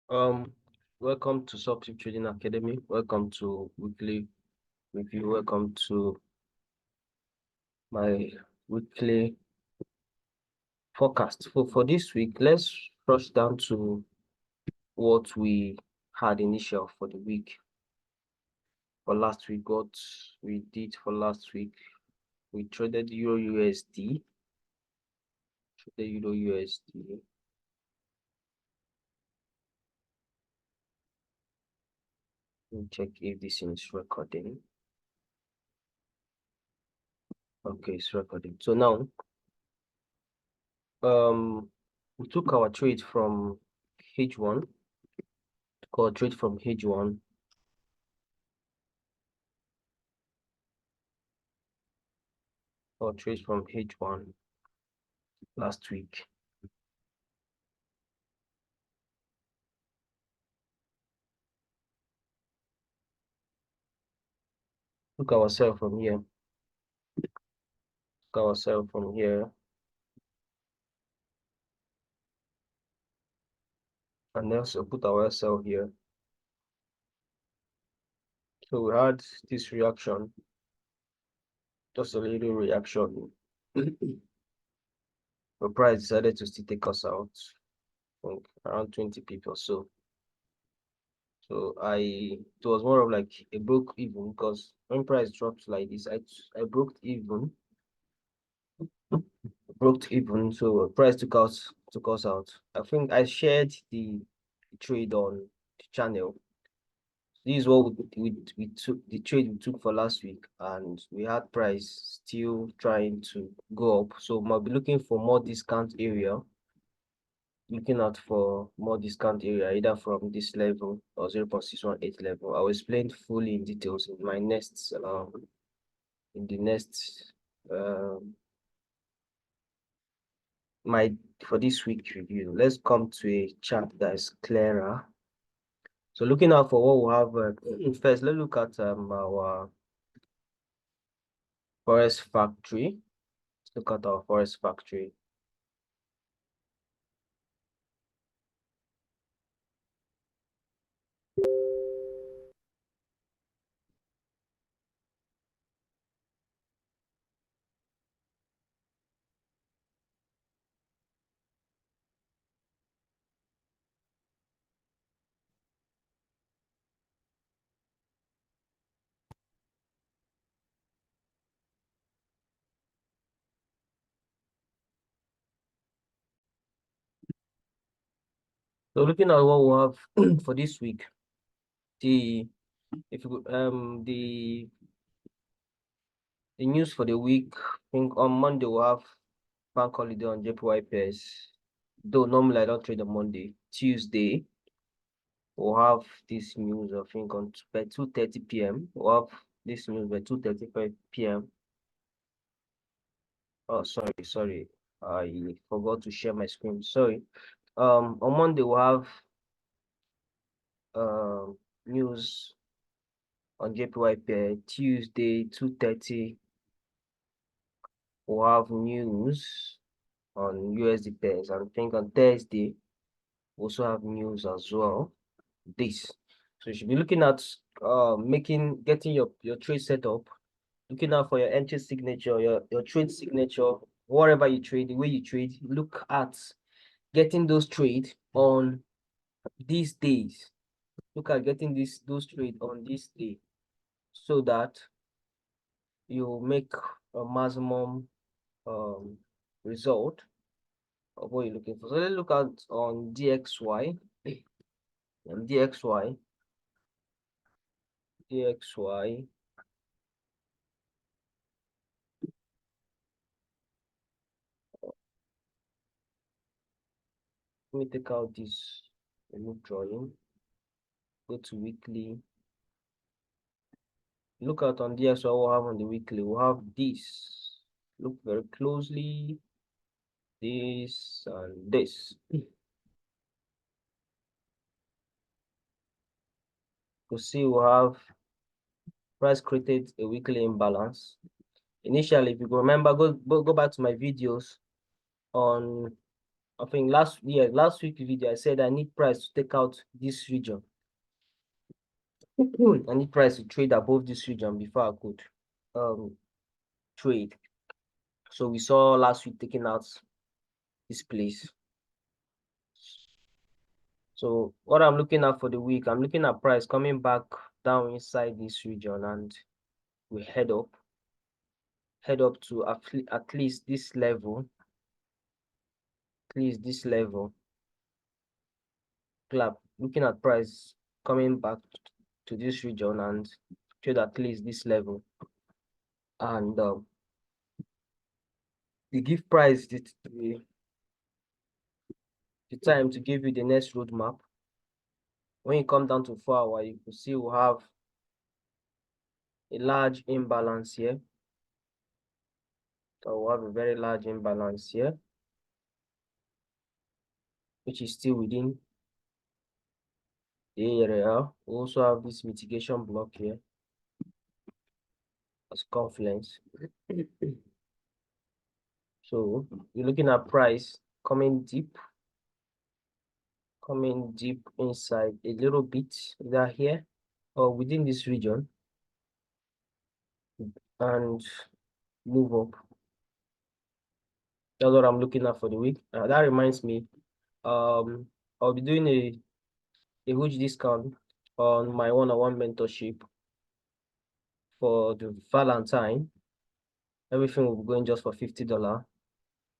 Welcome to Substitute Trading Academy. Welcome to weekly review. Welcome to my weekly forecast. For this week, let's rush down to what we had initial for the week. For last week, what we did for last week, we traded Euro USD. Traded Euro USD. Let me check if this is recording. Okay, it's recording. So now, we took our trade from H1. Took our trade from H1. Our trade from H1 last week. Look ourselves from here. Look ourselves from here. And also put ourselves here. So we had this reaction. Just a little reaction. The price decided to still take us out. I think around 20 people. So it was more of like a broke even, because when price dropped like this, I broke even. So price took us out. I think I shared the trade on the channel. This is what we took, the trade we took for last week, and we had price still trying to go up. So might be looking for more discount area. Looking out for more discount area, either from this level or 0.618 level. I will explain fully in details in my next for this week review. Let's come to a chart that is clearer. So looking out for what we have first, let's look at our forest factory. Let's look at our forest factory. So looking at what we have for this week, the news for the week, I think on Monday we'll have bank holiday on JPY pairs. Though normally I don't trade on Monday. Tuesday we'll have this news, I think by 2:30 p.m. We'll have this news by 2:35 p.m. Oh, sorry. I forgot to share my screen. Sorry. On Monday we'll have news on JPY pair. Tuesday 2:30 we'll have news on USD pairs. And I think on Thursday we also have news as well. So you should be looking at getting your trade set up, looking out for your entry signature, your trade signature, whatever you trade, the way you trade, look at getting those trades on these days. Look at getting those trades on this day, so that you make a maximum result of what you're looking for. So let's look at on DXY. On DXY. Let me take out this remove drawing. Go to weekly. Look out on DXY. What we have on the weekly. We'll have this. Look very closely. This and this. You see, we have price created a weekly imbalance. Initially, if you remember, go back to my videos on I think last week video I said I need price to take out this region. I need price to trade above this region before I could trade. So we saw last week taking out this place. So what I'm looking at for the week, I'm looking at price coming back down inside this region, and we head up to at least this level. Clap. Looking at price coming back to this region and trade at least this level, and they give price the time to give you the next roadmap. When you come down to 4 hour, you can see we have a large imbalance here. So we have a very large imbalance here, which is still within the area. We also have this mitigation block here as confluence. So you're looking at price coming deep inside a little bit, either here or within this region, and move up. That's what I'm looking at for the week. That reminds me, I'll be doing a huge discount on my one-on-one mentorship for the Valentine. Everything will be going just for $50.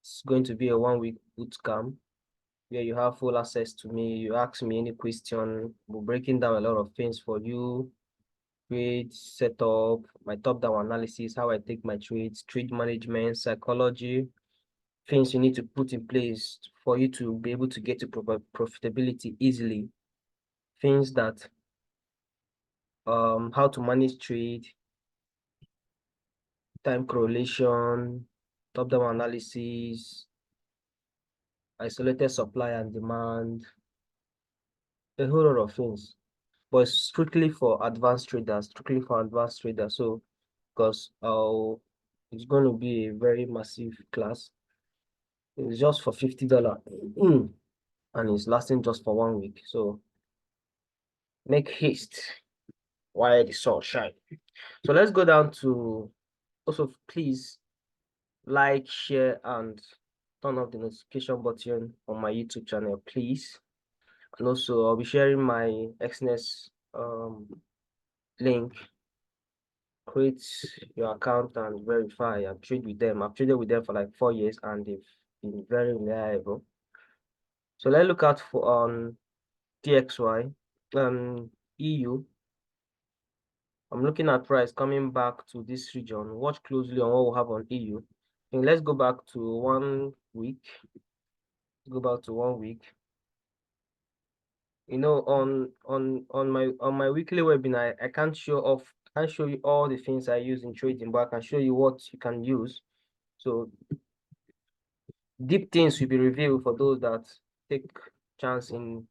It's going to be a 1-week boot camp where you have full access to me. You ask me any question. We're breaking down a lot of things for you. Trade setup, my top-down analysis, how I take my trades, trade management, psychology, things you need to put in place for you to be able to get to profitability easily. Things that how to manage trade, time correlation, top-down analysis, isolated supply and demand, a whole lot of things. But it's strictly for advanced traders, So because it's going to be a very massive class. It's just for $50 and it's lasting just for 1 week. So make haste while the sun shine. So let's go down to, also please like, share, and turn off the notification button on my YouTube channel, please. And also I'll be sharing my XNES link. Create your account and verify and trade with them. I've traded with them for like 4 years and they've been very reliable. So let's look out for on DXY, EU. I'm looking at price coming back to this region. Watch closely on what we have on EU. And let's go back to 1 week. Go back to 1 week. You know, on my weekly webinar, I can't show you all the things I use in trading, but I can show you what you can use. So deep things will be revealed for those that take chance in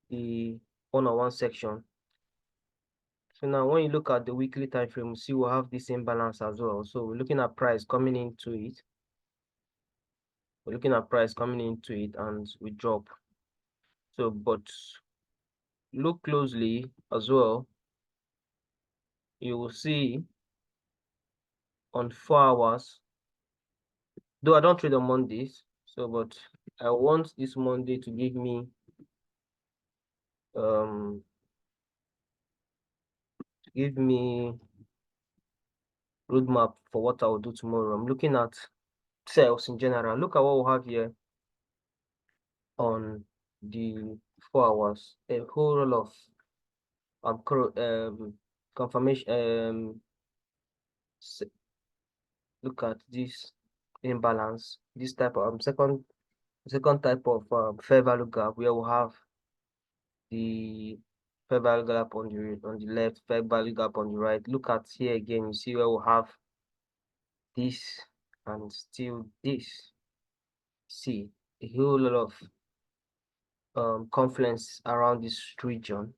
the one-on-one section. So now when you look at the weekly time frame, you see we'll have this imbalance as well. So we're looking at price coming into it. And we drop. So, but look closely as well. You will see on 4 hours, though I don't trade on Mondays, so but I want this Monday to give me roadmap for what I will do tomorrow. I'm looking at sales in general. Look at what we have here on the 4 hours. A whole lot of confirmation. Look at this imbalance. This type of second type of fair value gap, where we have the fair value gap on the left, fair value gap on the right. Look at here again. You see where we have this and still this. See a whole lot of confluence around this region.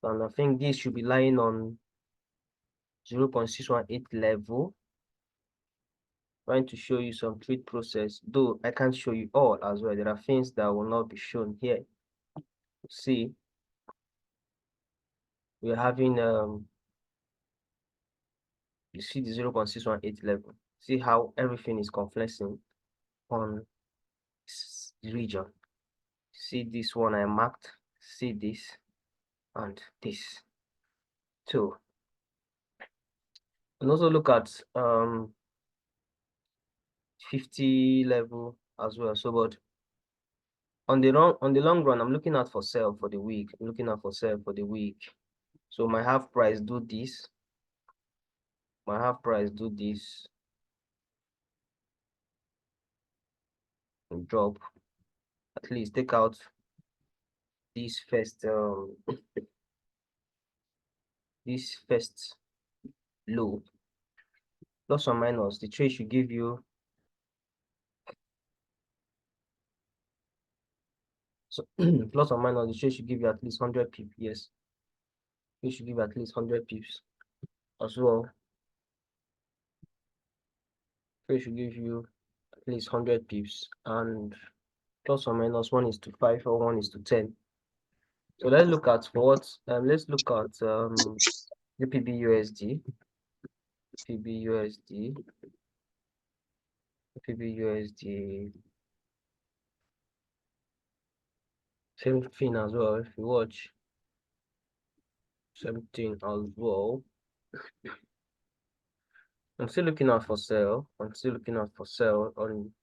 And I think this should be lying on 0.618 level. trying to show you some trade process, though I can't show you all as well. There are things that will not be shown here. See, we're having you see the 0.618 level. See how everything is confluencing on this region. See this one I marked, see this and this. So and also look at 50 level as well. So but on the long run, I'm looking out for sell for the week. I'm looking out for sell for the week. So my half price do this. My half price do this and drop. At least take out this first this first low. Plus or minus, the trade should give you so plus or minus the trade should give you at least 100 pips. Yes, it should give at least 100 pips as well. Trade should give you at least 100 pips and plus or minus 1:5 or 1:10. So let's look at what let's look at GBPUSD, GBPUSD, same thing as well. If you watch, same thing as well. I'm still looking out for sell. I'm still looking out for sell on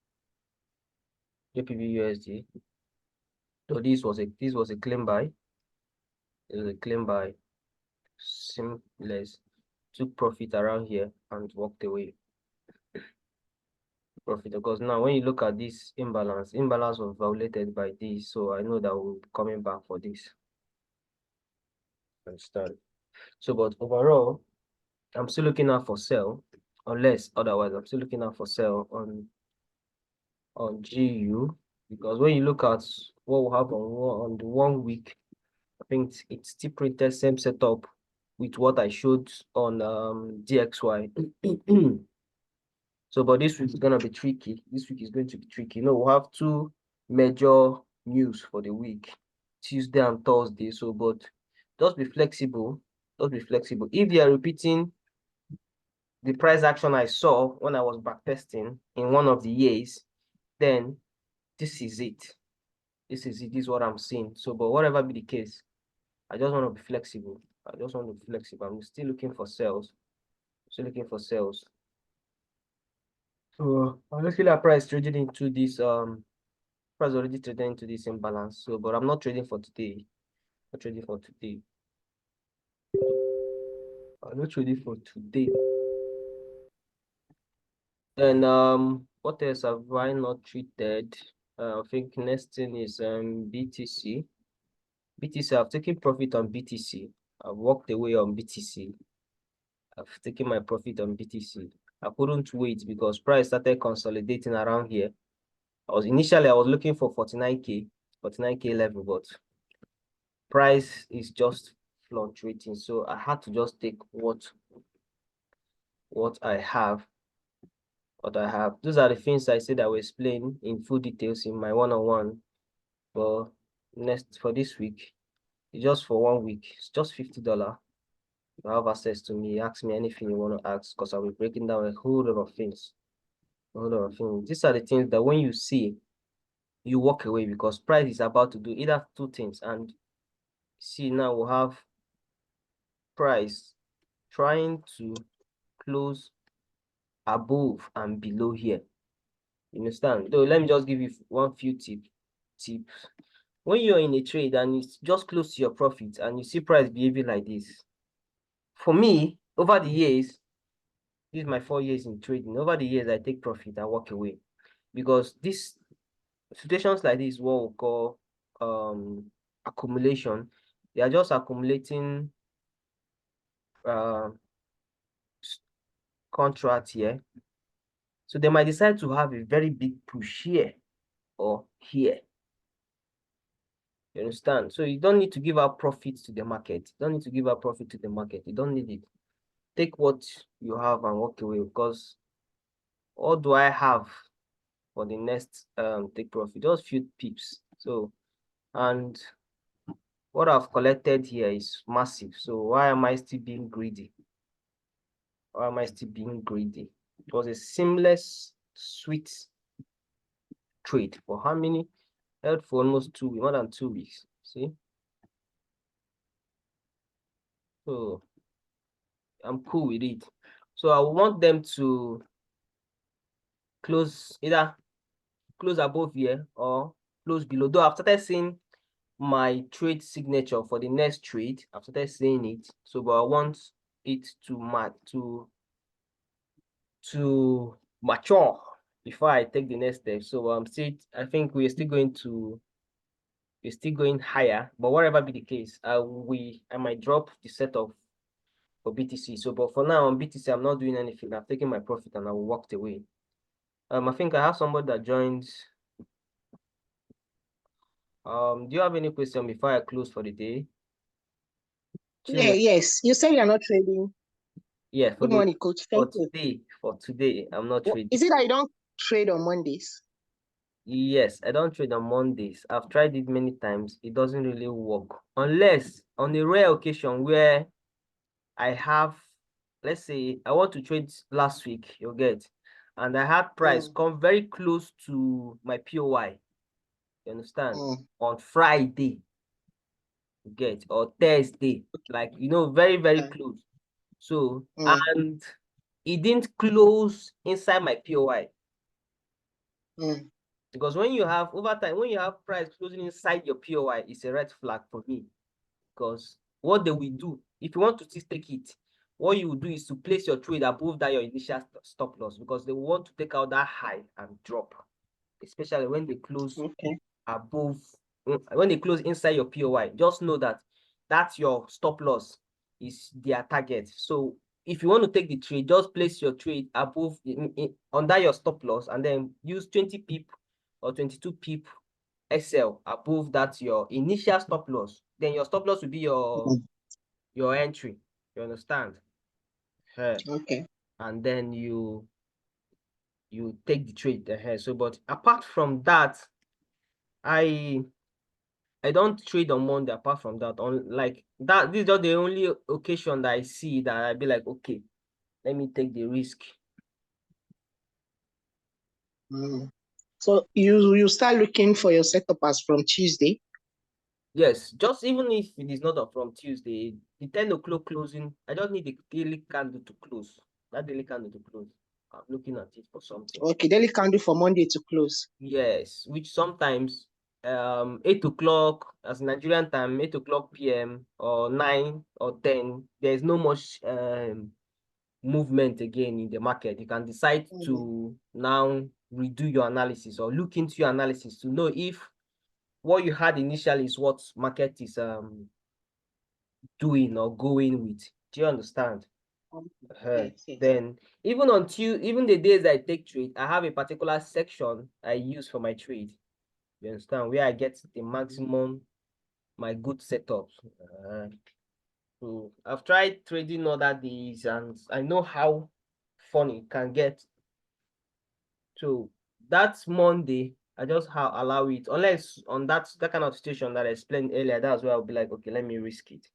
GBPUSD. So this was a claim buy. It was a claim buy. Seamless. Took profit around here and walked away. Profit, because now when you look at this imbalance was violated by this, so I know that we'll be coming back for this. Understand? So but overall, I'm still looking out for sell, unless otherwise I'm still looking out for sell on GU, because when you look at what will happen on the 1 week, I think it's still printed same setup with what I showed on DXY. So but this week is gonna be tricky. This week is going to be tricky. You know, we'll have two major news for the week, Tuesday and Thursday. So but just be flexible. Just be flexible. If they are repeating the price action I saw when I was backtesting in one of the years, then this is it. This is it. This is what I'm seeing. So but whatever be the case, I just want to be flexible. I just want to be flexible. I'm still looking for sales. Still looking for sales. So I'm looking at price trading into this price already trading into this imbalance. So but I'm not trading for today. Not trading for today. I'm not trading for today. Then what else have I not treated? I think next thing is BTC. BTC, I've taken profit on BTC. I've walked away on BTC. I've taken my profit on BTC. I couldn't wait because price started consolidating around here. I was looking for 49k level, but price is just fluctuating. So I had to just take what I have. Those are the things I said I will explain in full details in my one-on-one. But next for this week, it's just for 1 week. It's just $50. You have access to me. Ask me anything you want to ask, because I'll be breaking down a whole lot of things. These are the things that when you see, you walk away, because price is about to do either two things. And see, now we'll have price trying to close above and below here. You understand? Though, let me just give you one few tips. When you're in a trade and it's just close to your profit and you see price behaving like this, for me, over the years, this is my 4 years in trading. Over the years, I take profit and walk away, because these situations like this, what we call accumulation, they are just accumulating contract here. So they might decide to have a very big push here or here. You understand? So you don't need to give out profits to the market. You don't need to give out profit to the market. You don't need it. Take what you have and walk away, because what do I have for the next take profit? Just few pips. So, and what I've collected here is massive. So why am I still being greedy? Why am I still being greedy? It was a seamless, sweet trade for how many? Held for almost more than 2 weeks. See? So I'm cool with it. So I want them to close, either close above here or close below. Though I've started seeing my trade signature for the next trade. I've started seeing it. So, but I want it to mature before I take the next step. So I think we're still going higher, but whatever be the case, I might drop the setup for BTC. So, but for now on BTC, I'm not doing anything. I've taken my profit and I walked away. I think I have somebody that joins. Do you have any question before I close for the day? Yeah, yes. You say you're not trading. Yeah, Good morning, coach. Thank you. For today, I'm not trading. Is it that you don't trade on Mondays? Yes, I don't trade on Mondays. I've tried it many times. It doesn't really work. Unless on a rare occasion where I have, let's say I want to trade last week, you'll get, and I had price come very close to my POI. You understand? On Friday, you get, or Thursday, like, very, very close. So, and it didn't close inside my POI. Because when you have over time, when you have price closing inside your POI, it's a red flag for me. Because what they will do, if you want to still take it, what you will do is to place your trade above that your initial stop loss, because they want to take out that high and drop, especially when they close above, when they close inside your POI. Just know that that's your stop loss is their target. So if you want to take the trade, just place your trade above under your stop loss, and then use 20 pip or 22 pip SL above that your initial stop loss. Then your stop loss will be your entry. You understand? Okay. And then you take the trade ahead. So, but apart from that, I don't trade on Monday. Apart from that, on like that, this is just the only occasion that I see that I be like, okay, let me take the risk. So you start looking for your setup as from Tuesday? Yes, just even if it is not from Tuesday, the 10 o'clock closing, I just need the daily candle to close. That daily candle to close. I'm looking at it for something. Okay, daily candle for Monday to close. Yes, which sometimes 8 o'clock as Nigerian time, 8 o'clock PM or 9 or 10, there's no much movement again in the market. You can decide to now redo your analysis or look into your analysis to know if what you had initially is what market is doing or going with. Do you understand? Yes, yes. Then even the days I take trade, I have a particular section I use for my trade. You understand? Where I get the maximum my good setups. So I've tried trading other days and I know how fun it can get. So that's Monday. I just allow it, unless on that kind of situation that I explained earlier. That's where I'll be like, okay, let me risk it.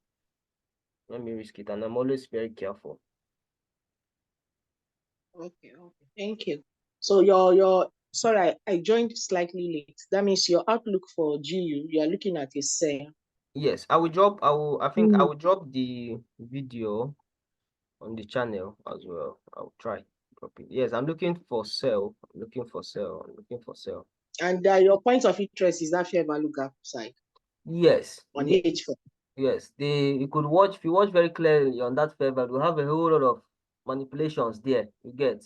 And I'm always very careful. Okay. Thank you. So your sorry, I joined slightly late. That means your outlook for GU, you are looking at a sell. Yes, I think I will drop the video on the channel as well. I'll try drop it. Yes, I'm looking for sell. I'm looking for sell. And your point of interest is that fair value gap side Yes. on H4. Yes, you could watch, if you watch very clearly on that fair value, we have a whole lot of manipulations there. You get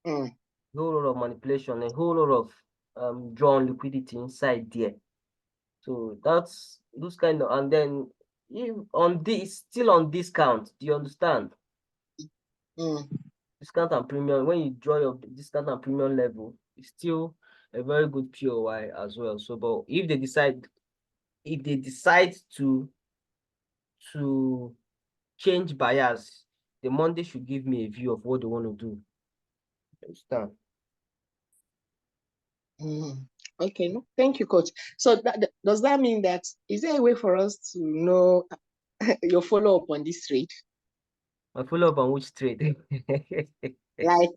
a whole lot of manipulation, a whole lot of drawn liquidity inside there. So that's those kind of, and then still on discount. Do you understand? Discount and premium, when you draw your discount and premium level, it's still a very good POI as well. So, but if they decide to change bias, the Monday should give me a view of what they want to do. Understand? Okay, no, thank you, coach. So does that mean that is there a way for us to know your follow-up on this trade? I follow up on which trade? Like,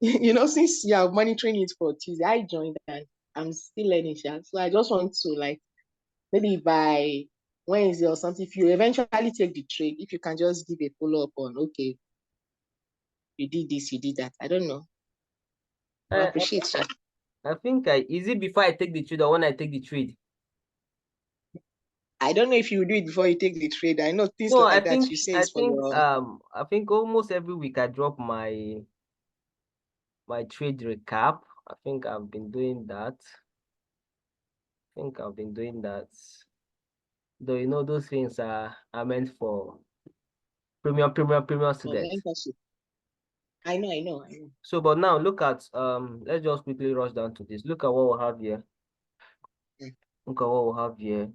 since you are monitoring it for Tuesday, I joined and I'm still learning. So I just want to, like, maybe by Wednesday or something, if you eventually take the trade, if you can just give a follow-up on, okay, you did this, you did that. I don't know. I I, appreciate that. I think is it before I take the trade or when I take the trade? I don't know if you do it before you take the trade. I know things No, like that you say is for your. I think almost every week I drop my trade recap. I think I've been doing that. Though those things are meant for premium students. Mentorship. I know. So, but now look at let's just quickly rush down to this. Look at what we have here. Mm. Look at what we have here.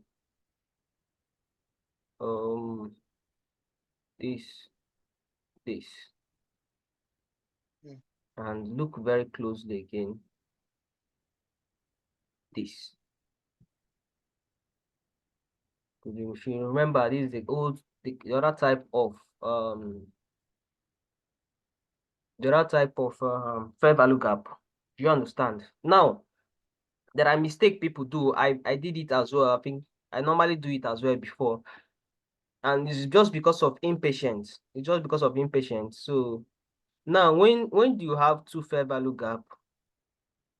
This, this, Mm. and look very closely again. This. If you remember, this is the other type of fair value gap. Do you understand? Now, there are mistakes people do. I did it as well. I think I normally do it as well before. And it's just because of impatience. It's just because of impatience. So now when you have two fair value gap,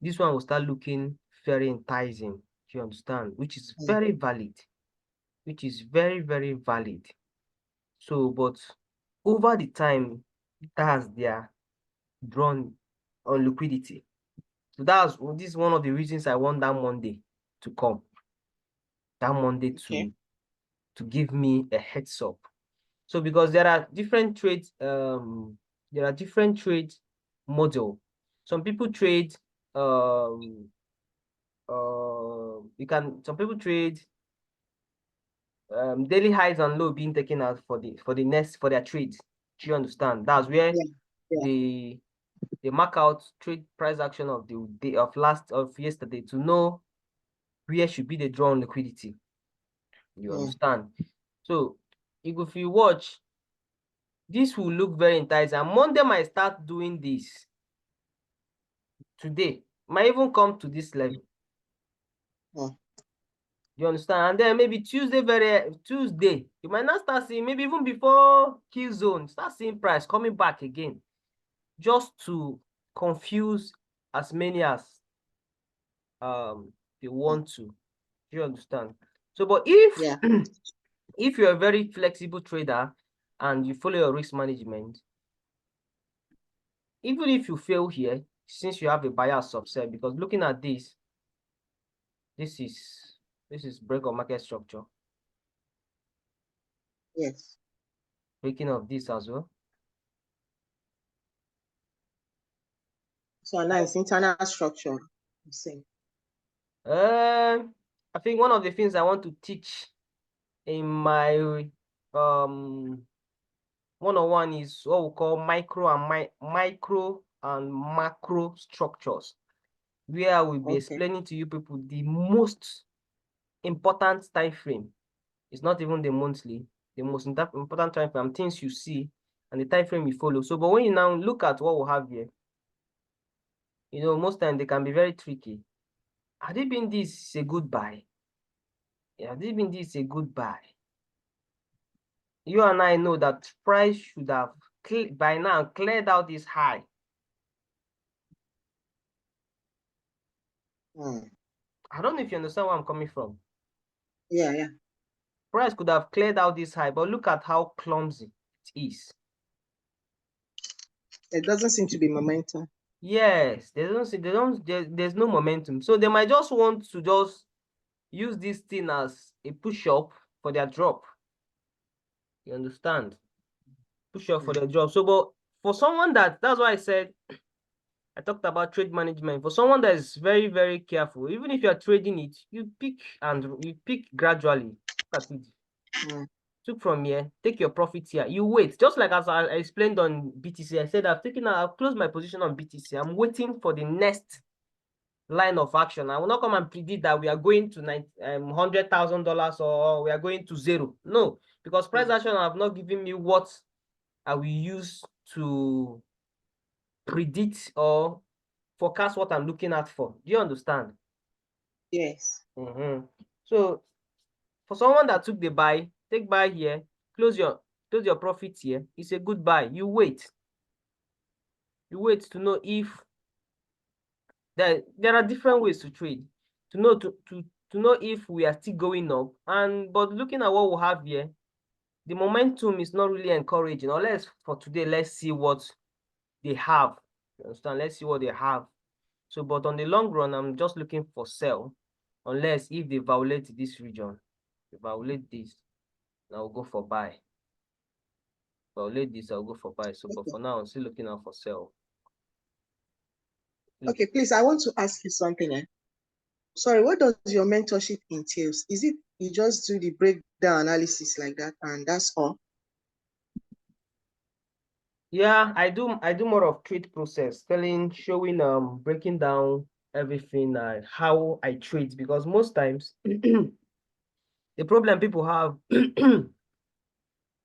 this one will start looking very enticing. Do you understand? Which is Mm. very valid. Which is very, very valid. So, but over the time, that's their drawn on liquidity. So this is one of the reasons I want that Monday to come. That Monday Okay. to give me a heads up. So because there are different trades, model. Some people trade some people trade daily highs and low being taken out for their trades. Do you understand? That's where Yeah. Yeah. they mark out trade price action of the day of yesterday to know where should be the draw on liquidity. You Mm. understand? So if you watch, this will look very enticing. And Monday might start doing this. Today might even come to this level. Mm. You understand? And then maybe Tuesday, you might not start seeing, maybe even before kill zone, start seeing price coming back again, just to confuse as many as they want to. Do you understand? So, but if Yeah. if you're a very flexible trader and you follow your risk management, even if you fail here, since you have a bias subset, because looking at this is break of market structure, Yes. breaking of this as well. So now it's internal structure. I'm saying. I think one of the things I want to teach in my one-on-one is what we call micro and macro structures, where I will be Okay. explaining to you people the most important time frame. It's not even the monthly, the most important time frame, things you see and the time frame you follow. So, but when you now look at what we have here, most times they can be very tricky. Had it been this a good buy? Had it been this a good buy? You and I know that price should have by now cleared out this high. Mm. I don't know if you understand where I'm coming from. Yeah. Yeah. Price could have cleared out this high, but look at how clumsy it is. It doesn't seem to be momentum. Yes, there's no momentum. So they might just want to just use this thing as a push-up for their drop. You understand? Push-up for their drop. So, but for someone that's why I said I talked about trade management. For someone that is very, very careful, even if you are trading it, you pick gradually. Look at it. Mm. took from here, take your profit here. You wait, just like as I explained on BTC. I said I've closed my position on BTC. I'm waiting for the next line of action. I will not come and predict that we are going to $100,000 or we are going to zero. No, because price action have not given me what I will use to predict or forecast what I'm looking at for. Do you understand? Yes. So for someone that took the buy, take buy here, close your profit here. It's a good buy. You wait. You wait to know if there are different ways to trade. To know if we are still going up. But looking at what we have here, the momentum is not really encouraging. Unless for today, let's see what they have. You understand? Let's see what they have. So, but on the long run, I'm just looking for sell, unless if they violate this region. They violate this, I'll go for buy. Violate this, I'll go for buy. So, but for now, I'm still looking out for sell. Okay, please, I want to ask you something. Sorry, what does your mentorship entails? Is it you just do the breakdown analysis like that and that's all? Yeah, I do more of trade process, showing breaking down everything, how I trade, because most times the problem people have on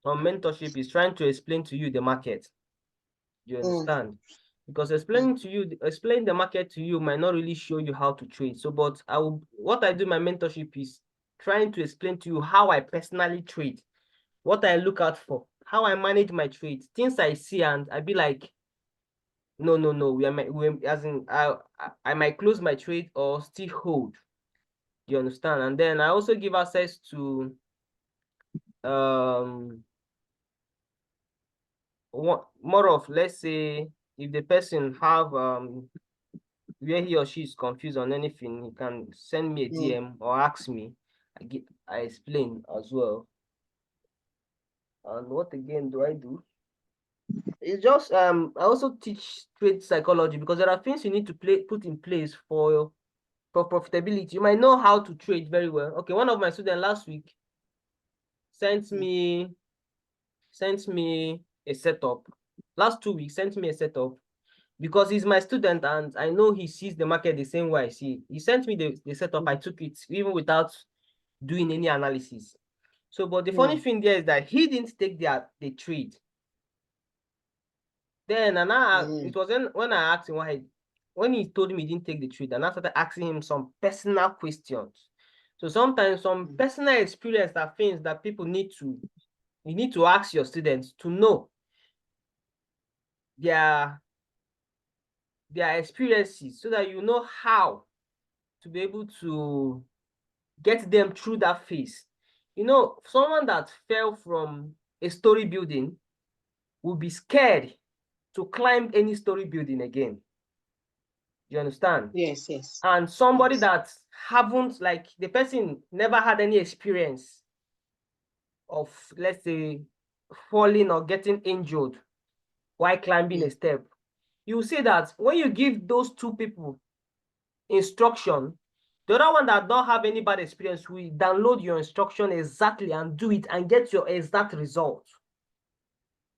mentorship is trying to explain to you the market. You understand? Because explaining the market to you might not really show you how to trade. So, but what I do in my mentorship is trying to explain to you how I personally trade, what I look out for, how I manage my trades, things I see, and I be like, no, I might close my trade or still hold. You understand? And then I also give access to more of, let's say, if the person have where he or she is confused on anything, he can send me a DM or ask me. I explain as well. And what again do I do? It's just I also teach trade psychology, because there are things you need to put in place for profitability. You might know how to trade very well. Okay, one of my students last week sent me a setup. Last 2 weeks sent me a setup, because he's my student and I know he sees the market the same way I see it. He sent me the setup. I took it even without doing any analysis. So, but the funny thing there is that he didn't take the trade. Then, it was when I asked him when he told me he didn't take the trade, and I started asking him some personal questions. So sometimes some personal experience are things that people you need to ask your students to know their experiences, so that you know how to be able to get them through that phase. You know, someone that fell from a story building will be scared to climb any story building again. You understand? Yes, yes. And somebody that haven't, like, the person never had any experience of, let's say, falling or getting injured while climbing a step. You will see that when you give those two people instruction, the other one that don't have any bad experience will download your instruction exactly and do it and get your exact result.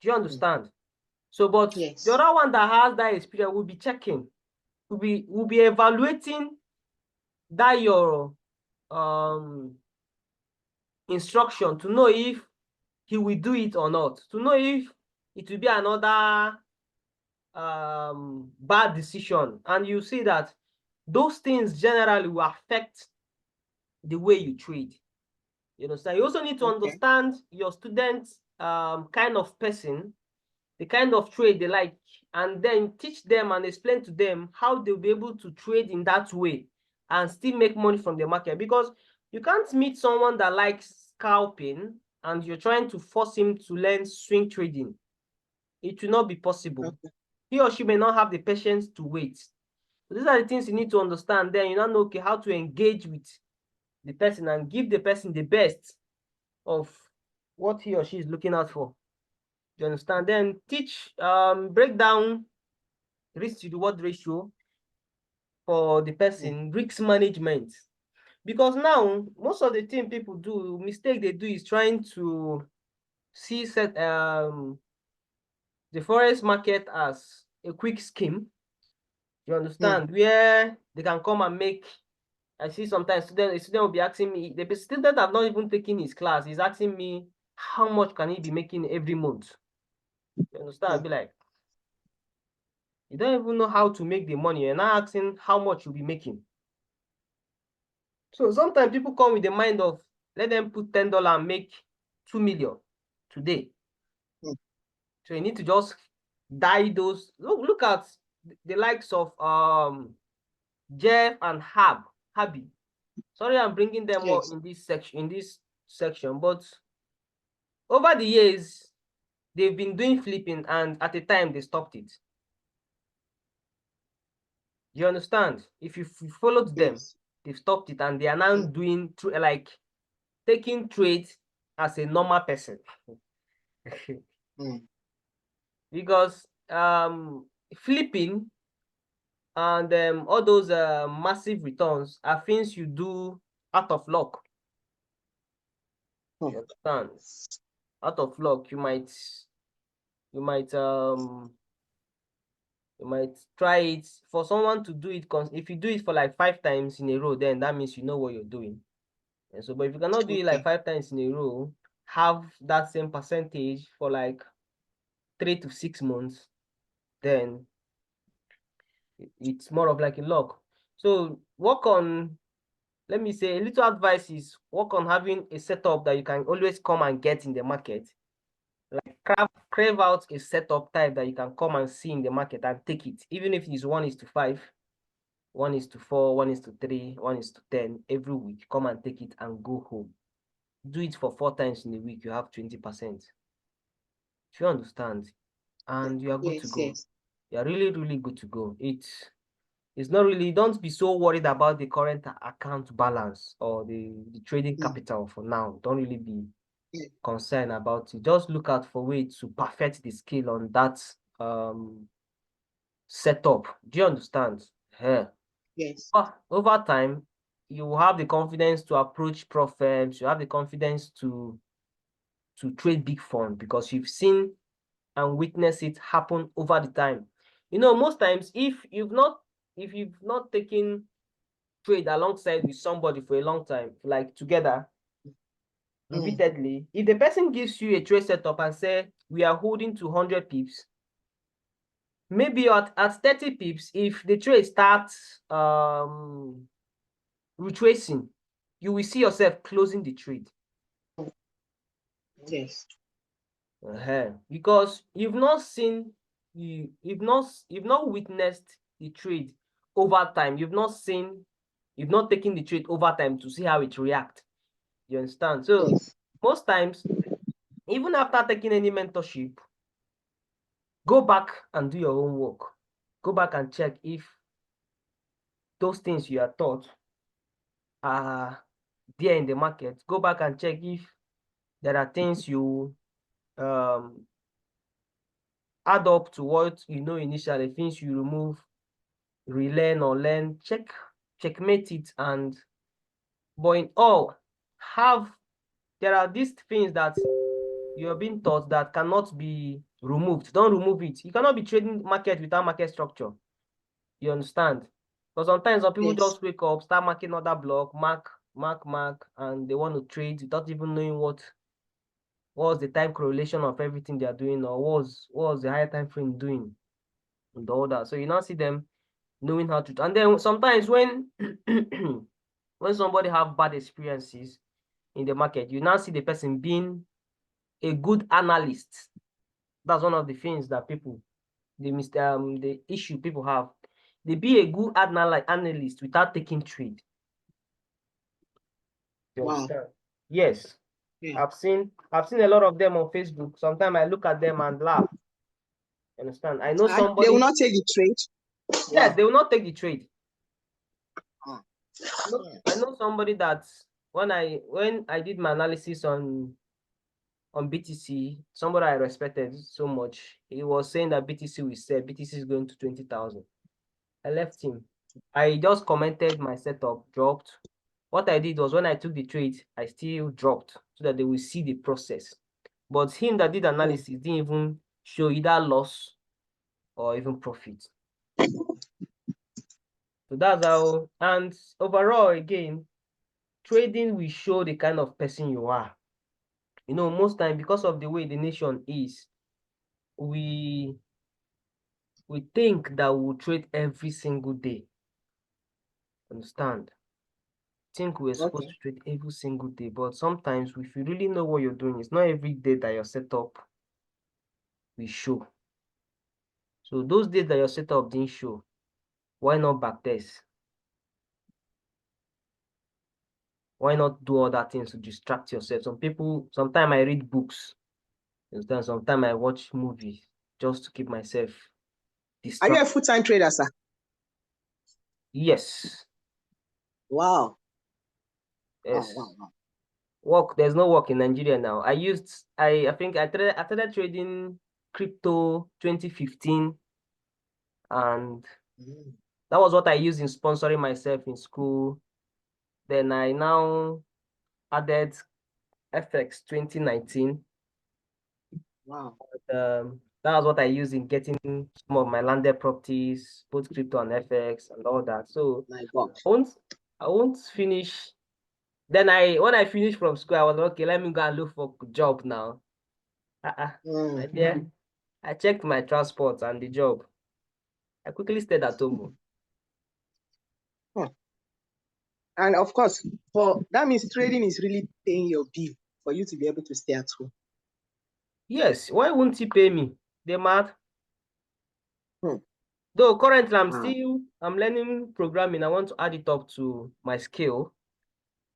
Do you understand? So, but the other one that has that experience will be checking, will be evaluating that your instruction to know if he will do it or not, to know if it will be another bad decision. And you see that those things generally will affect the way you trade. You understand? You also need to understand your students' kind of person, the kind of trade they like, and then teach them and explain to them how they'll be able to trade in that way and still make money from the market. Because you can't meet someone that likes scalping and you're trying to force him to learn swing trading. It will not be possible. He or she may not have the patience to wait. So these are the things you need to understand. Then you now know, okay, how to engage with the person and give the person the best of what he or she is looking out for. You understand? Then teach, break down risk to reward ratio for the person, risk management. Because now, most of the thing people do, mistake they do is trying to see the forex market as a quick scheme. You understand? Where they can come and make. I see sometimes a student will be asking me, the student have not even taken his class, he's asking me how much can he be making every month. You understand? I'll be like, you don't even know how to make the money. You're not asking how much you'll be making. So sometimes people come with the mind of, let them put $10 and make 2 million today. So you need to just die those. Look at the likes of Jeff and Habby. Sorry, I'm bringing them up in this section, but over the years, they've been doing flipping, and at the time they stopped it. You understand? If you followed them, they've stopped it, and they are now doing like taking trades as a normal person. Because flipping and all those massive returns are things you do out of luck. You understand? Out of luck, you might try it. For someone to do it, if you do it for like 5 times in a row, then that means you know what you're doing. And so, but if you cannot do it like 5 times in a row, have that same percentage for like 3 to 6 months, then it's more of like a luck. So work on, let me say, a little advice is work on having a setup that you can always come and get in the market. Like crave out a setup type that you can come and see in the market and take it, even if it's 1:5, 1:4, 1:3, 1:10 every week. Come and take it and go home. Do it for 4 times in a week. You have 20%. If you understand, and you are good to go. You are really, really good to go. It's not really, don't be so worried about the current account balance or the trading capital for now. Don't really be concerned about it. Just look out for ways to perfect the skill on that setup. Do you understand? Yeah. Yes. Over time, you will have the confidence to approach profits. You have the confidence to trade big fund because you've seen and witnessed it happen over the time. You know, most times if you've not taken trade alongside with somebody for a long time, like together, repeatedly, if the person gives you a trade setup and say we are holding to 100 pips, maybe at 30 pips, if the trade starts retracing, you will see yourself closing the trade. Yes. Because you've not witnessed the trade over time. You've not taken the trade over time to see how it reacts. You understand? So most times, even after taking any mentorship, go back and do your own work. Go back and check if those things you are taught are there in the market. Go back and check if there are things you add up to what you know initially, things you remove, relearn or learn, checkmate it, and but in all, there are these things that you are being taught that cannot be removed. Don't remove it. You cannot be trading market without market structure. You understand? Because sometimes some people just wake up, start marking other block, mark, and they want to trade without even knowing what was the time correlation of everything they are doing, or what was the higher time frame doing, and all that. So you now see them knowing how to, and then sometimes when when somebody have bad experiences in the market, you now see the person being a good analyst. That's one of the things that people, the issue people have. They be a good analyst without taking trade. You understand? Yes. I've seen a lot of them on Facebook. Sometimes I look at them and laugh. You understand? I know somebody. They will not take the trade. Yes, they will not take the trade. I know somebody that when I did my analysis on BTC, somebody I respected so much, he was saying that BTC will sell, BTC is going to 20,000. I left him. I just commented my setup, dropped. What I did was when I took the trade, I still dropped so that they will see the process. But him that did analysis didn't even show either loss or even profit. So that's how, and overall, again, trading will show the kind of person you are. You know, most time, because of the way the nation is, we think that we'll trade every single day. Understand? Think we're supposed to trade every single day, but sometimes if you really know what you're doing, it's not every day that your setup will show. So those days that your setup didn't show, why not backtest? Why not do other things to distract yourself? Some people, sometimes I read books, sometimes I watch movies just to keep myself distracted. Are you a full-time trader, sir? Yes. Wow. Yes. Wow. Work, there's no work in Nigeria now. I think I started trading crypto 2015, and that was what I used in sponsoring myself in school. Then I now added FX 2019. Wow. That was what I used in getting some of my landed properties, both crypto and FX and all that. So My God. I won't finish. Then when I finished from school, I was like, okay, let me go and look for a job now. And then I checked my transport and the job. I quickly stayed at home. And of course, that means trading is really paying your bill for you to be able to stay at home. Yes, why wouldn't he pay me? They mad. Though currently I'm learning programming. I want to add it up to my skill.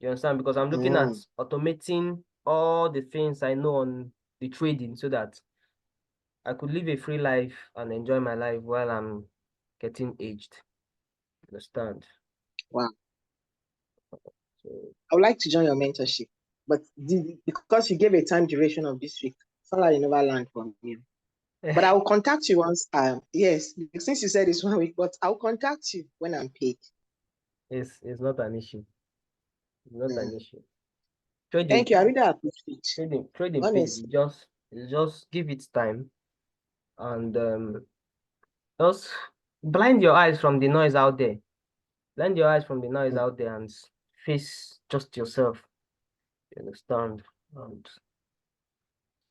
You understand? Because I'm looking at automating all the things I know on the trading so that I could live a free life and enjoy my life while I'm getting aged. Understand? Wow. So, I would like to join your mentorship, but because you gave a time duration of this week, salary never land from you. But I will contact you once. Yes, since you said it's 1 week, but I'll contact you when I'm paid. it's not an issue. It's not an issue. Thank you. I really appreciate. Trading pays. Just give it time, and just blind your eyes from the noise out there. Blind your eyes from the noise out there and face just yourself. You understand? And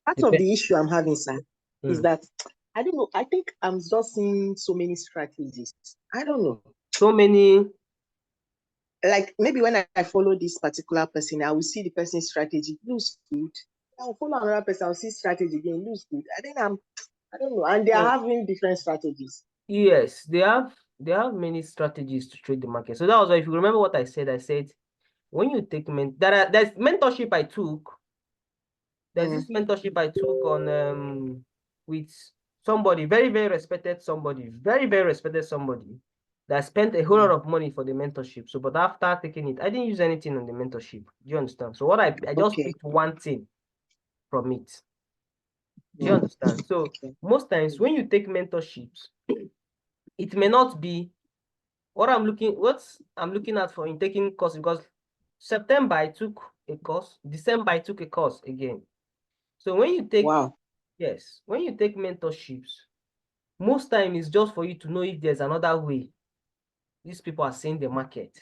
part of the issue I'm having, sir, is that I don't know. I think I'm just seeing so many strategies. I don't know. So many. Like maybe when I follow this particular person, I will see the person's strategy looks good. I'll follow another person, I'll see strategy again looks good. I think I don't know, and they are having different strategies. Yes, they have many strategies to trade the market. So that was why, if you remember what I said when you take there's mentorship I took. There's this mentorship I took on with somebody, very, very respected somebody, that spent a whole lot of money for the mentorship. So, but after taking it, I didn't use anything on the mentorship. Do you understand? So what I just picked one thing from it. Do you understand? So most times when you take mentorships, it may not be what I'm looking at for in taking course, because September I took a course, December I took a course again. So when you take when you take mentorships, most time it's just for you to know if there's another way these people are seeing the market.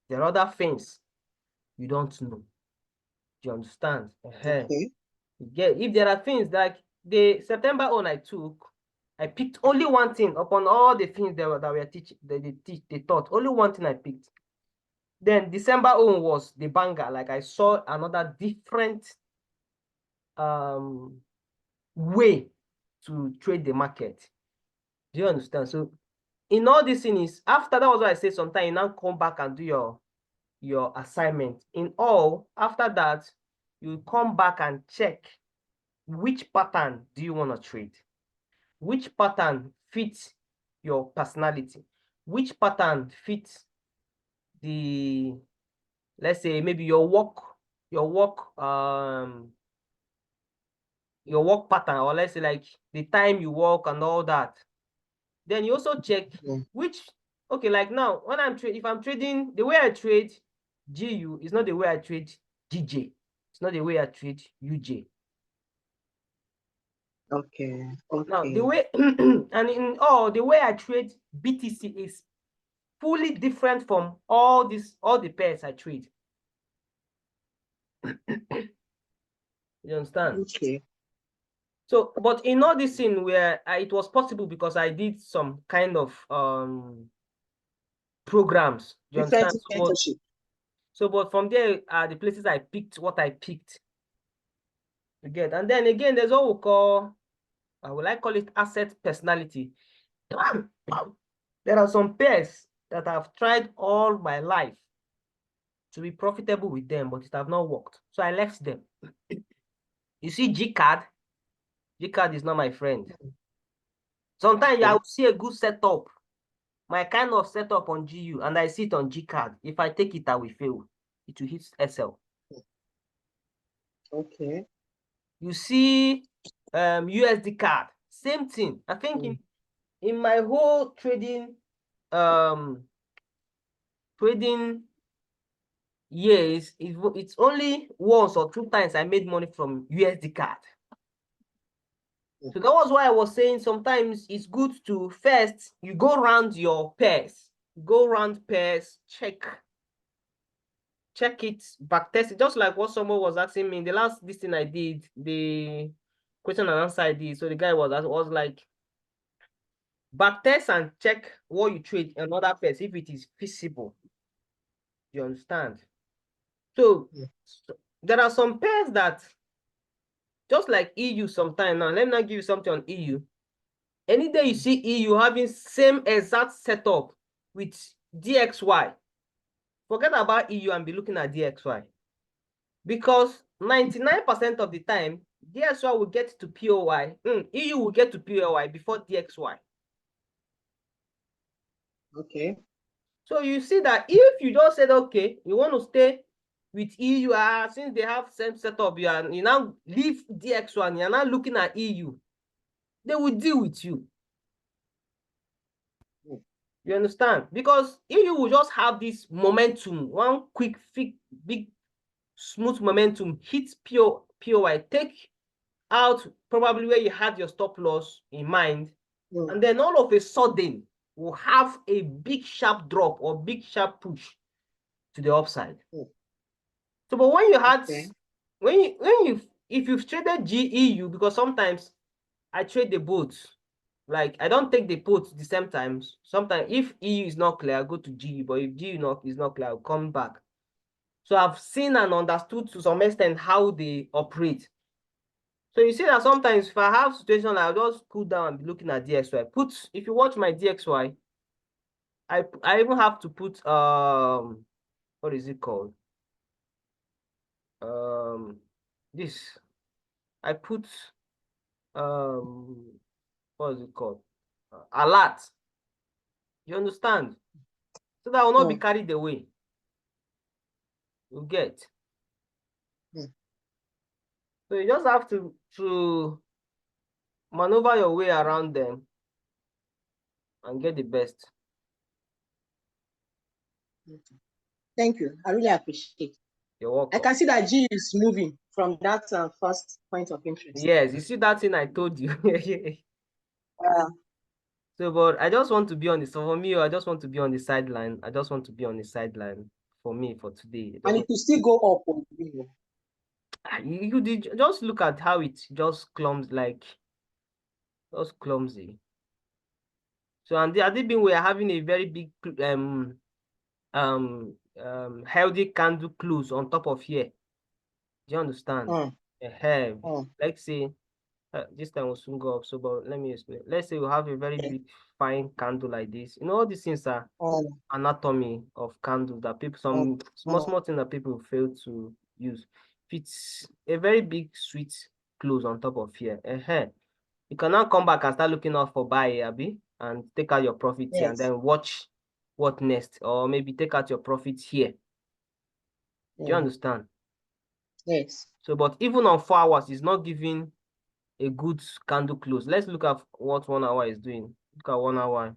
There are other things you don't know. Do you understand? If there are things like the September one I took, I picked only one thing upon all the things that were teaching, they taught. Only one thing I picked. Then December own was the banger. Like I saw another different way to trade the market. Do you understand? So in all these things, after that was what I said, sometimes you now come back and do your assignment. In all, after that, you come back and check which pattern do you want to trade? Which pattern fits your personality? Which pattern fits the, let's say, maybe your work pattern, or let's say like the time you work and all that. Then you also check which, okay, like now when if I'm trading, the way I trade GU is not the way I trade GJ. It's not the way I trade UJ. Okay. Now, the Okay. way and in all, the way I trade BTC is fully different from all the pairs I trade. You understand? Okay. So, but in all this thing where it was possible because I did some kind of programs. You Different understand? mentorship. But from there are the places I picked what I picked. You get, and then again, there's what we call, will I call it asset personality? There are some pairs that I've tried all my life to be profitable with them, but it have not worked. So I left them. You see, G card is not my friend. Sometimes I Okay. will see a good setup, my kind of setup on GU, and I see it on G card. If I take it, I will fail. It will hit SL. Okay. You see, USD card, same thing. I think in my whole trading years, it's only once or two times I made money from USD card. So that was why I was saying sometimes it's good to first you go around your pairs, check it, back test it, just like what someone was asking me in the last this thing I did, the question and answer I did. So the guy was like, back test and check what you trade in other pairs if it is feasible. You understand? So there are some pairs that just like EU sometimes. Now let me not give you something on EU. Any day you see EU having same exact setup with DXY, forget about EU and be looking at DXY. Because 99% of the time, DXY will get to POY, EU will get to POY before DXY. Okay. So you see that if you just said, okay, you want to stay with EU, since they have same setup, you now leave DXY and you're now looking at EU, they will deal with you. You understand? Because if you will just have this momentum, one quick, big, smooth momentum, hit POY, take out probably where you had your stop loss in mind, and then all of a sudden will have a big sharp drop or big sharp push to the upside. So, but when you had, if you've traded GEU, because sometimes I trade the both. Like I don't take the put the same times. Sometimes if EU is not clear, I go to GE, but if GE is not clear, I'll come back. So I've seen and understood to some extent how they operate. So you see that sometimes if I have situation, I'll just cool down and be looking at DXY. If you watch my DXY, I even have to put what is it called? This I put what is it called? Alert. You understand? So that I will not be carried away. You get. So you just have to maneuver your way around them and get the best. Thank you. I really appreciate it. You're welcome. I can see that G is moving from that first point of interest. Yes, you see that thing I told you. So, but I just want to be on the, so for me, I just want to be on the sideline. I just want to be on the sideline for me for today. And it will still go up. You did just look at how it just clumsy. So, and the other thing, we are having a very big healthy candle close on top of here. Do you understand? Let's say this time will soon go up. So, but let me explain. Let's say we have a very big fine candle like this. You know, all these things are anatomy of candle that people, some small thing that people fail to use. If it's a very big sweet close on top of here, you can now come back and start looking out for buy, Abby, and take out your profit here, and then watch what next, or maybe take out your profits here. Do you understand? Yes. So, but even on 4 hours, it's not giving a good candle close. Let's look at what 1 hour is doing. Look at 1 hour.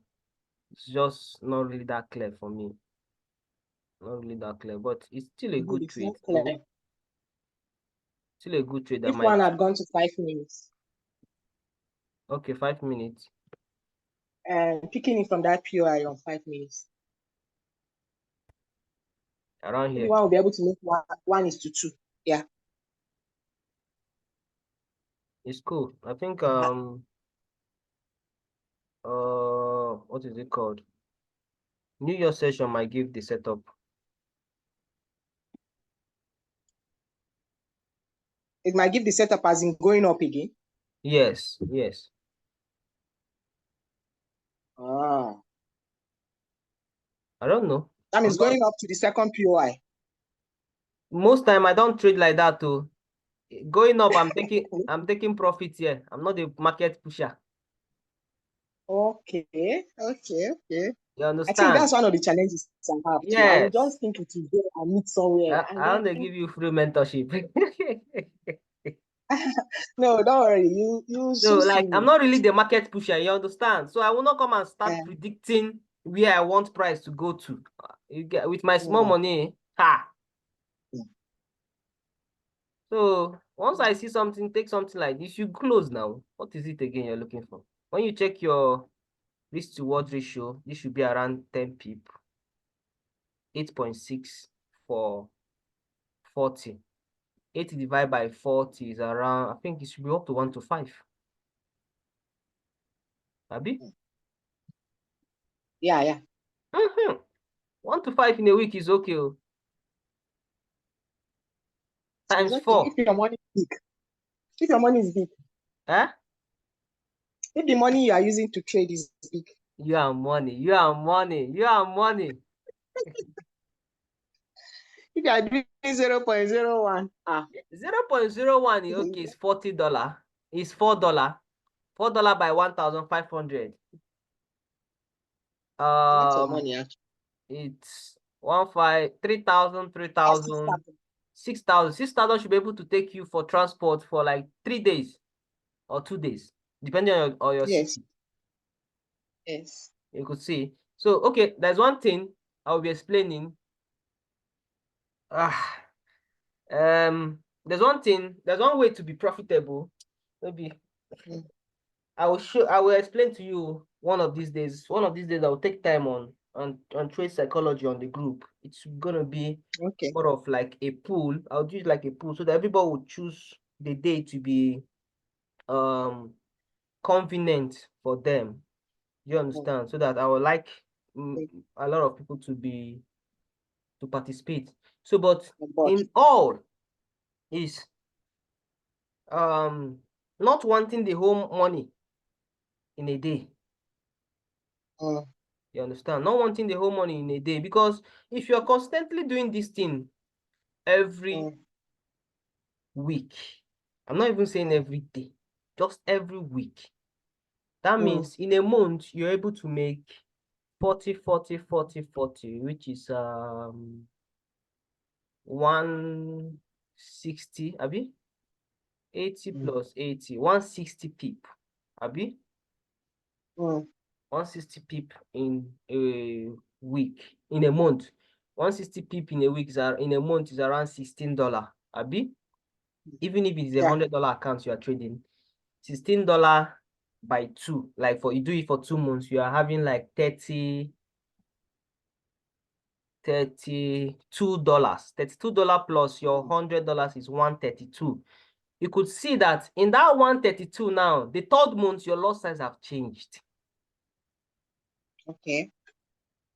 It's just not really that clear for me. Not really that clear, but it's still a good trade. Still a good trade. If one had gone to 5 minutes. Okay, 5 minutes. And picking it from that POI on 5 minutes. Around Maybe here. one will be able to make 1:2. Yeah. It's cool. I think what is it called? New Year session might give the setup. It might give the setup as in going up again. Yes, yes. Ah. I don't know. That means going up to the second POI. Most time I don't trade like that too. Going up, I'm taking profit here. I'm not a market pusher. Okay. You I think that's understand? one of the challenges I have too. I will Yes. just think it will go and meet somewhere. And I then want to give you free mentorship. no, don't worry. You So, soon see like, I'm me. not really the market pusher, you understand? So I will not come and start predicting where I want price to go to. You get with my small money, ha. So once I see something, take something like this, you close now. What is it again you're looking for? When you check your risk to reward ratio, this should be around 10 pip. 8.6 for 40. 80 divided by 40 is around, I think it should be up to 1 to 5. Abi? Yeah. 1 to 5 in a week is okay. Times It's okay. 4. If your money is big. If your money is big. Eh? If the money you are using to trade is big. You are money. You are money. You are money. If you are doing 0.01. 0.01, okay, is $40. It's $4. $4 by 1,500. Lots of money actually. It's 3,000, 3,000, 6,000. 6,000 should be able to take you for transport for like 3 days or 2 days, depending on your Yes. city. Yes. You could see. So, okay, there's one thing I will be explaining. There's one way to be profitable. Maybe I will explain to you one of these days. One of these days I will take time on trade psychology on the group. It's gonna be sort of like a pool. I'll do it like a pool so that everybody will choose the day to be convenient for them. You understand? So that I would like a lot of people to participate. So, but in all is not wanting the whole money in a day. You understand? Not wanting the whole money in a day, because if you're constantly doing this thing every week, I'm not even saying every day, just every week, that means in a month you're able to make 40, 40, 40, 40, which is 160, abi 80 plus 80, 160 pip, abi 160 pip in a week, in a month. 160 pip in a week in a month is around $16, abi? Even if it's a $100 account you are trading, $16 by 2, like for you do it for 2 months, you are having like $32. $32 plus your $100 is 132. You could see that in that 132 now, the third month, your lot size have changed. Okay.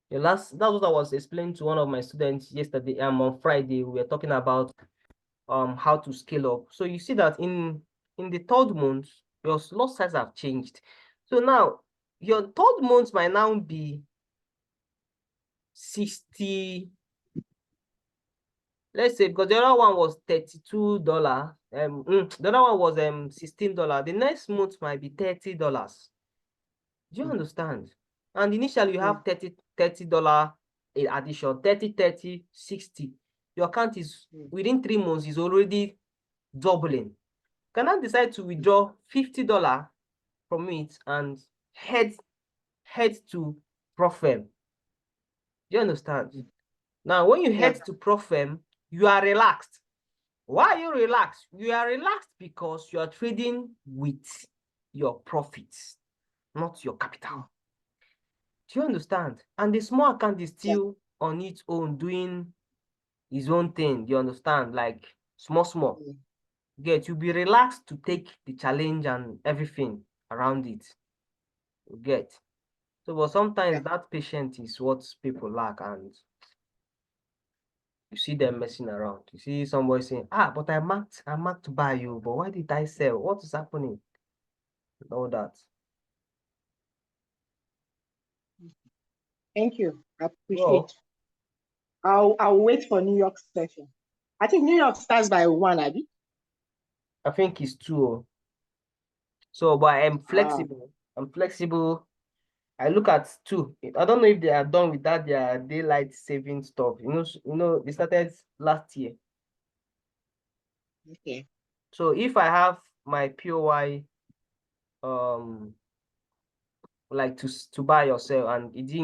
That's what I was explaining to one of my students yesterday. On Friday, we were talking about how to scale up. So you see that in the third month, your lot size have changed. So now your third month might now be 60. Let's say, because the other one was $32. The other one was $16. The next month might be $30. Do you understand? And initially you have $30 in addition, 30, 30, 60. Your account is within 3 months is already doubling. Can I decide to withdraw $50 from it and head to Profirm? Do you understand? Now, when you head to Profirm, you are relaxed. Why are you relaxed? You are relaxed because you are trading with your profits, not your capital. Do you understand? And the small account is still on its own doing his own thing. You understand? Like small. Get you be relaxed to take the challenge and everything around it. You get. So, but sometimes that patience is what people lack, and you see them messing around. You see somebody saying, but I marked to buy you, but why did I sell? What is happening? And all that. Thank you. I Well, appreciate. I'll wait for New York session. I think New York starts by 1, Abby. I think it's 2. So, but I'm flexible. I'm flexible. I look at 2. I don't know if they are done with that their daylight saving stuff. They started last year. Okay. So if I have my POI like to buy or sell and it didn't